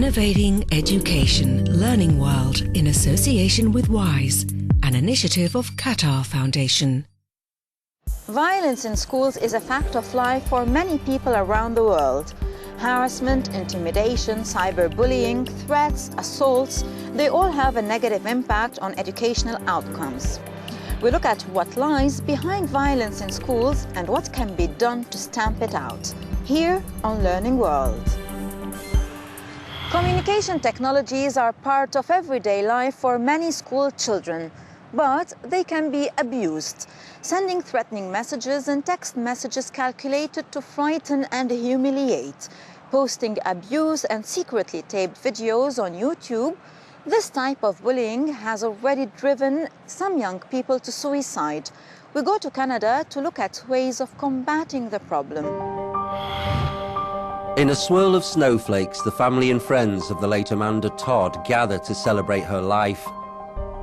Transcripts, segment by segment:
Innovating Education Learning World in association with WISE, an initiative of Qatar Foundation. Violence in schools is a fact of life for many people around the world. Harassment, intimidation, cyberbullying, threats, assaults, they all have a negative impact on educational outcomes. We look at what lies behind violence in schools and what can be done to stamp it out, here on Learning World. Communication technologies are part of everyday life for many school children, but they can be abused, sending threatening messages and text messages calculated to frighten and humiliate, posting abuse and secretly taped videos on YouTube. This type of bullying has already driven some young people to suicide. We go to Canada to look at ways of combating the problem. In a swirl of snowflakes, the family and friends of the late Amanda Todd gather to celebrate her life.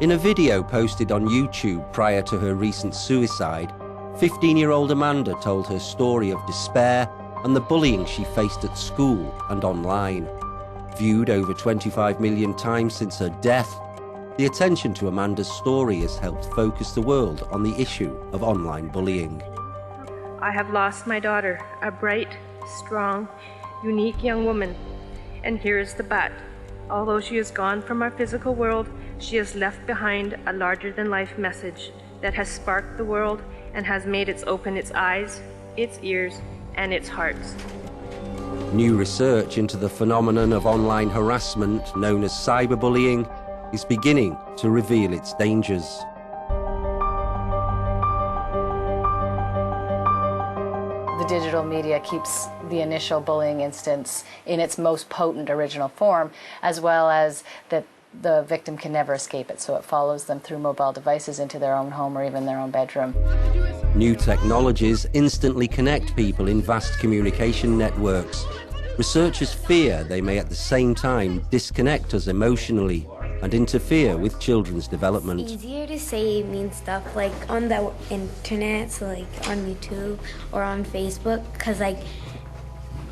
In a video posted on YouTube prior to her recent suicide, 15-year-old Amanda told her story of despair and the bullying she faced at school and online. Viewed over 25 million times since her death, the attention to Amanda's story has helped focus the world on the issue of online bullying. I have lost my daughter, a bright, strong, unique young woman, and here is the but. Although she is gone from our physical world, she has left behind a larger-than-life message that has sparked the world and has made it open its eyes, its ears, and its hearts. New research into the phenomenon of online harassment, known as cyberbullying, is beginning to reveal its dangers. The digital media keeps the initial bullying instance in its most potent original form, as well as that the victim can never escape it, so it follows them through mobile devices into their own home or even their own bedroom. New technologies instantly connect people in vast communication networks. Researchers fear they may at the same time disconnect us emotionally and interfere with children's development. Easier to say means stuff like on the internet, so like on YouTube or on Facebook, because like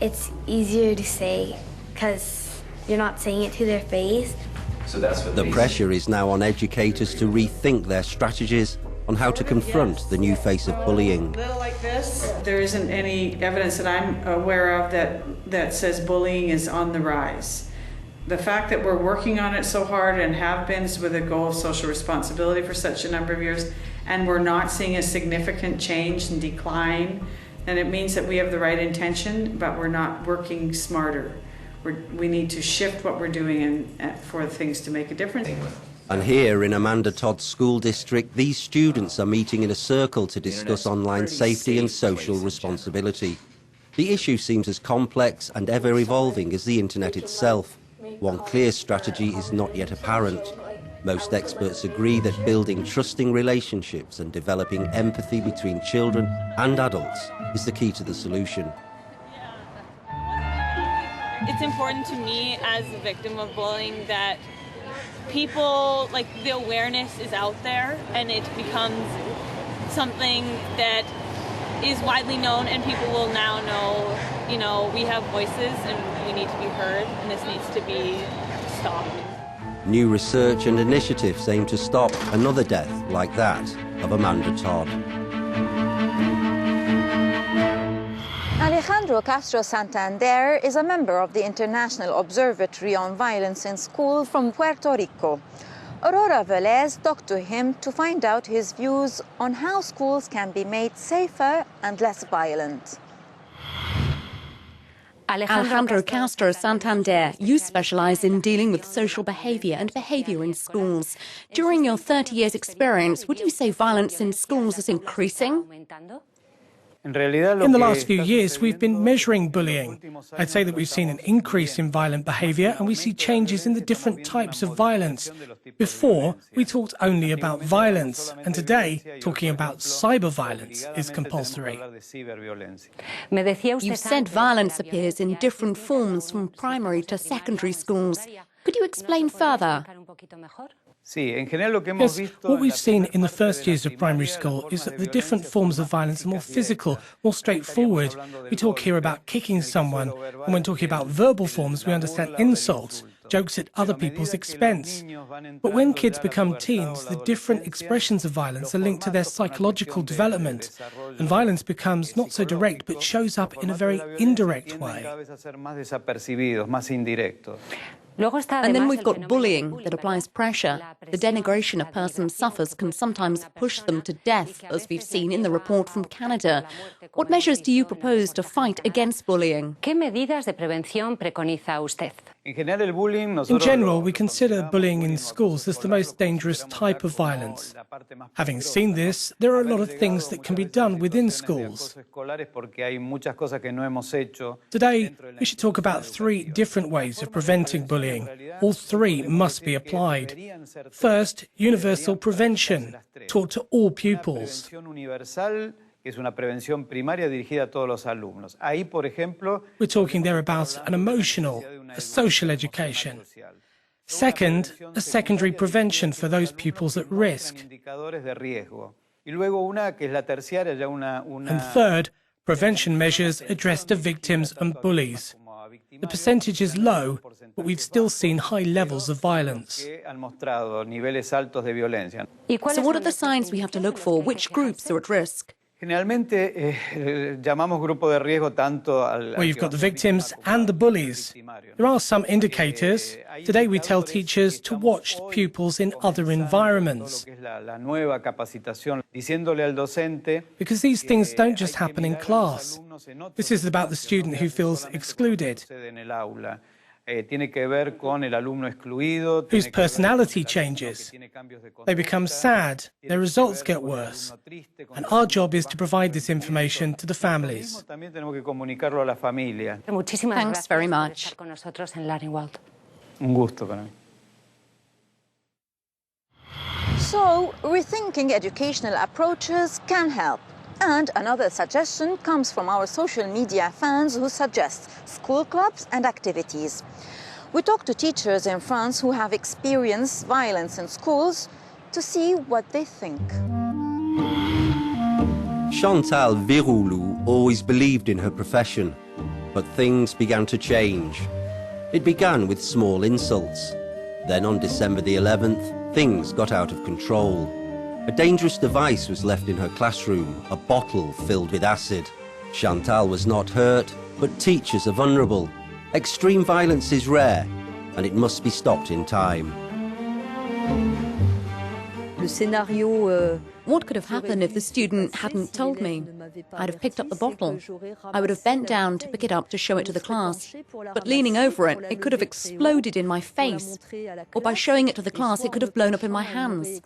it's easier to say because you're not saying it to their face. So that's what the pressure is now on educators to rethink their strategies on how to confront the new face of bullying. Little like this. There isn't any evidence that I'm aware of that says bullying is on the rise. The fact that we're working on it so hard and have been with a goal of social responsibility for such a number of years, and we're not seeing a significant change and decline, then it means that we have the right intention, but we're not working smarter. We need to shift what we're doing for things to make a difference. And here in Amanda Todd's school district, these students are meeting in a circle to discuss online safety and social responsibility. The issue seems as complex and ever-evolving as the internet itself. One clear strategy is not yet apparent. Most experts agree that building trusting relationships and developing empathy between children and adults is the key to the solution. It's important to me as a victim of bullying that people, like, the awareness is out there and it becomes something that is widely known and people will now know, you know, we have voices and we need to be heard and this needs to be stopped. New research and initiatives aim to stop another death like that of Amanda Todd. Alejandro Castro Santander is a member of the International Observatory on Violence in School from Puerto Rico. Aurora Velez talked to him to find out his views on how schools can be made safer and less violent. Alejandro Castro Santander, you specialize in dealing with social behavior and behavior in schools. During your 30 years experience, would you say violence in schools is increasing? In the last few years, we've been measuring bullying. I'd say that we've seen an increase in violent behavior and we see changes in the different types of violence. Before, we talked only about violence, and today, talking about cyber violence is compulsory. You said violence appears in different forms from primary to secondary schools. Could you explain further? Yes, what we've seen in the first years of primary school is that the different forms of violence are more physical, more straightforward. We talk here about kicking someone, and when talking about verbal forms, we understand insults, jokes at other people's expense. But when kids become teens, the different expressions of violence are linked to their psychological development, and violence becomes not so direct, but shows up in a very indirect way. And then we've got bullying that applies pressure. The denigration a person suffers can sometimes push them to death, as we've seen in the report from Canada. What measures do you propose to fight against bullying? ¿Qué medidas de prevención preconiza usted? In general, we consider bullying in schools as the most dangerous type of violence. Having seen this, there are a lot of things that can be done within schools. Today, we should talk about 3 different ways of preventing bullying. All 3 must be applied. First, universal prevention, taught to all pupils. We're talking there about an emotional, a social education. Second, a secondary prevention for those pupils at risk. And third, prevention measures addressed to victims and bullies. The percentage is low, but we've still seen high levels of violence. So what are the signs we have to look for? Which groups are at risk? Well, you've got the victims and the bullies. There are some indicators. Today we tell teachers to watch pupils in other environments. Because these things don't just happen in class. This is about the student who feels excluded, whose personality changes. They become sad, their results get worse. And our job is to provide this information to the families. Thanks very much. So, rethinking educational approaches can help. And another suggestion comes from our social media fans who suggest school clubs and activities. We talked to teachers in France who have experienced violence in schools to see what they think. Chantal Viroulou always believed in her profession, but things began to change. It began with small insults. Then on December the 11th, things got out of control. A dangerous device was left in her classroom, a bottle filled with acid. Chantal was not hurt, but teachers are vulnerable. Extreme violence is rare, and it must be stopped in time. What could have happened if the student hadn't told me? I'd have picked up the bottle. I would have bent down to pick it up to show it to the class. But leaning over it, it could have exploded in my face. Or by showing it to the class, it could have blown up in my hands.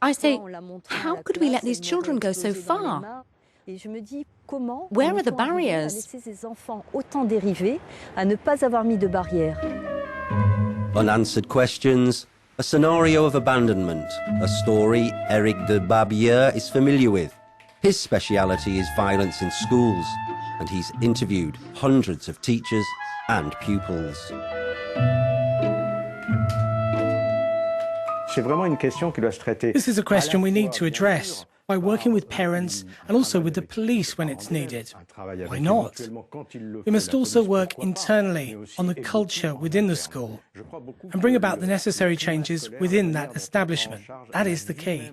I say, how could we let these children go so far? Where are the barriers? Unanswered questions, a scenario of abandonment, a story Eric de Barbier is familiar with. His speciality is violence in schools, and he's interviewed hundreds of teachers and pupils. This is a question we need to address by working with parents and also with the police when it's needed. Why not? We must also work internally on the culture within the school and bring about the necessary changes within that establishment. That is the key.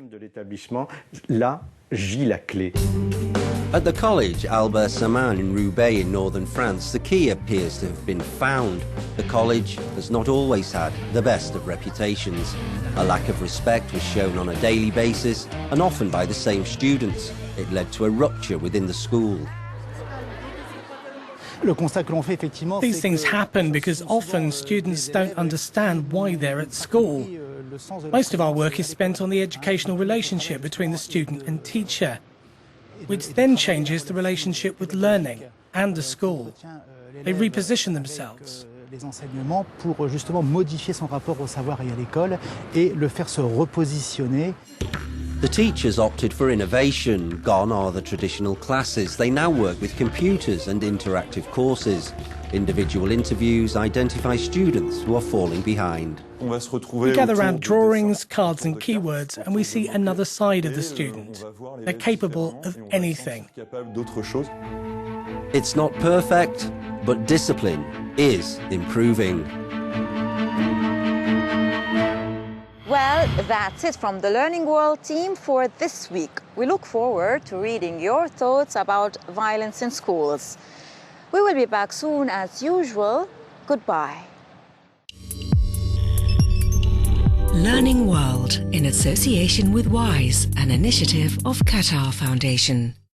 At the college Albert Samin in Roubaix in northern France, the key appears to have been found. The college has not always had the best of reputations. A lack of respect was shown on a daily basis, and often by the same students. It led to a rupture within the school. These things happen because often students don't understand why they're at school. Most of our work is spent on the educational relationship between the student and teacher, which then changes the relationship with learning and the school. They reposition themselves. Les enseignements pour justement modifier son rapport au savoir et à l'école et le faire se repositionner. The teachers opted for innovation. Gone are the traditional classes. They now work with computers and interactive courses. Individual interviews identify students who are falling behind. We gather around drawings, cards and keywords, and we see another side of the student. They're capable of anything. It's not perfect, but discipline is improving. Well, that's it from the Learning World team for this week. We look forward to reading your thoughts about violence in schools. We will be back soon as usual. Goodbye. Learning World in association with WISE, an initiative of Qatar Foundation.